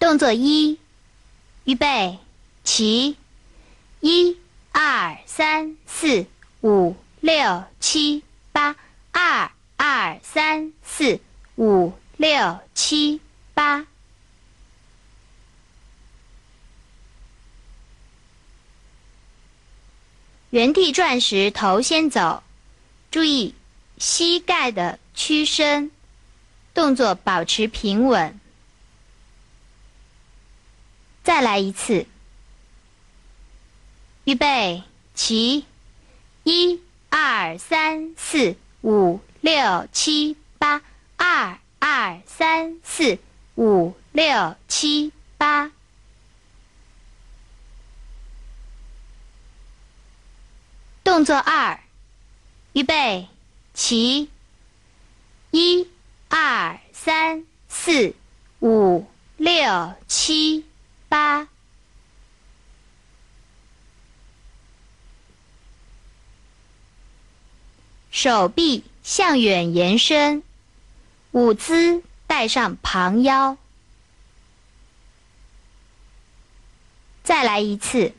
动作一，预备，起，1、2、3、4、5、6、7、8，2、2、3、4、5、6、7、8。原地转时头先走，注意膝盖的屈伸，动作保持平稳。再来一次，预备，起，1、2、3、4、5、6、7、8，2、2、3、4、5、6、7、8。动作2，预备，起，1、2、3、4、5、6、7、8。手臂向远延伸，舞姿带上旁腰。再来一次，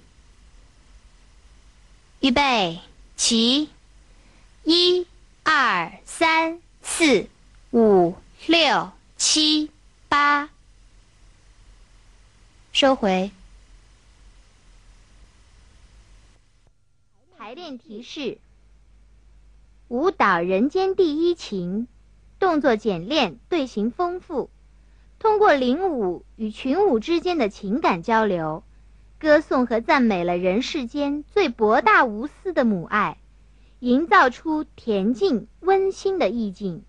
预备，起，1、2、3、4、5、6、7、8。收回。排练提示：舞蹈人间第一情，动作简练，队形丰富，通过领舞与群舞之间的情感交流，歌颂和赞美了人世间最博大无私的母爱，营造出恬静温馨的意境。